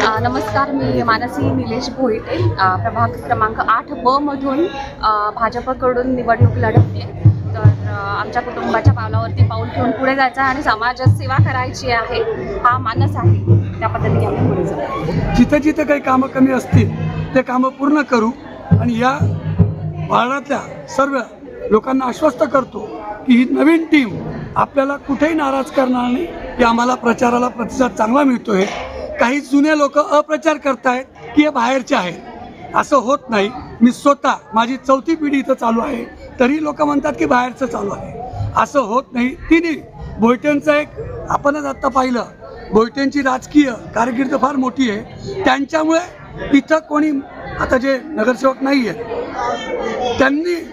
नमस्कार, मी मानसी निलेश भोईटे, प्रभाग क्रमांक 8 मधून भाजपकडून निवडणूक लढवते. तर आमच्या कुटुंबाच्या पावलावरती पाऊल ठेवून पुढे जायचं आणि समाजात सेवा करायची आहे, हा मानस आहे. त्या पद्धतीने आम्ही पुढे जाऊ. जिथे जिथे काही कामं कमी असतील ते कामं पूर्ण करू आणि या वार्डातल्या सर्व लोकांना आश्वस्त करतो की ही नवीन टीम आपल्याला कुठेही नाराज करणार नाही. की आम्हाला प्रचाराला प्रतिसाद चांगला मिळतो आहे. काही जुने लोक अप्रचार करतायत की हे बाहेरचे आहेत, असं होत नाही. मी स्वतः माझी 4थी पिढी इथं चालू आहे, तरी लोक म्हणतात की बाहेरचं चालू आहे. असं होत नाही. तिन्ही भोईटेंचं एक आपणच आत्ता पाहिलं, भोईटेंची राजकीय कारकीर्द फार मोठी आहे. त्यांच्यामुळे इथं कोणी आता जे नगरसेवक नाही आहेत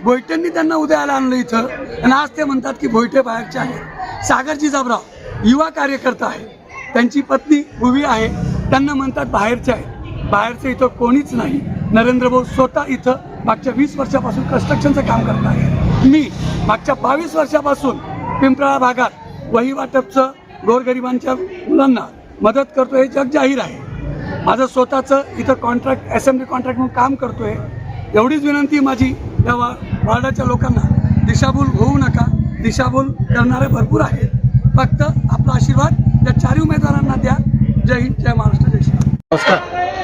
भोईटेंनी त्यांना उदयाला आणलं इथं, आणि आज ते म्हणतात की भोईटे बाहेरचे आहेत. सागरजी जाबराव युवा कार्यकर्ता आहे, त्यांची पत्नी भुवी आहे, त्यांना म्हणतात बाहेरचे आहेत. बाहेरचे इथं कोणीच नाही. नरेंद्र भाऊ स्वतः इथं मागच्या 20 वर्षापासून कन्स्ट्रक्शनचं काम करत आहे. मी मागच्या 22 वर्षापासून पिंपळा भागात वही वाटपचं गोरगरिबांच्या मुलांना मदत करतो, हे जग जाहीर आहे. माझं स्वतःचं इथं कॉन्ट्रॅक्ट असेंब्ली कॉन्ट्रॅक्ट म्हणून काम करतो आहे. एवढीच विनंती माझी या वार्डाच्या लोकांना, दिशाभूल होऊ नका. दिशाभूल करणारे भरपूर आहेत, फक्त आपला आशीर्वाद या 4 उमेदवारांना द्या. जय हिंद, जय महाराष्ट्र, जय श्री. नमस्कार,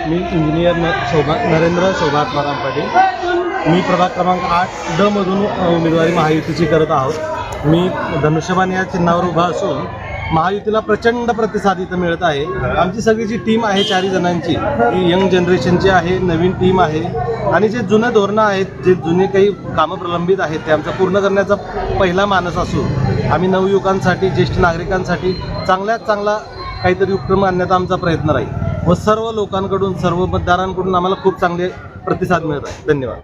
मी इंजिनियर नरेंद्र शोभात्माराम पाटील. मी प्रभाग क्रमांक 8 मधून उमेदवारी महायुतीची करत आहोत. मी धनुष्यबाण या चिन्हावर उभा असून महायुतीला प्रचंड प्रतिसाद इथं मिळत आहे. आमची सगळी जी टीम आहे 4 जणांची, ही यंग जनरेशनची आहे, नवीन टीम आहे. आणि जे जुने धोरणं आहेत, जे जुने काही कामं प्रलंबित आहेत, ते आमचं पूर्ण करण्याचा पहिला मानस असून आम्ही नवयुवकांसाठी, ज्येष्ठ नागरिकांसाठी चांगल्यात चांगला काहीतरी उपक्रम आणण्याचा आमचा प्रयत्न राहील. व सर्व लोकांकडून, सर्व मतदारांकडून आम्हाला खूप चांगले प्रतिसाद मिळत आहे. धन्यवाद.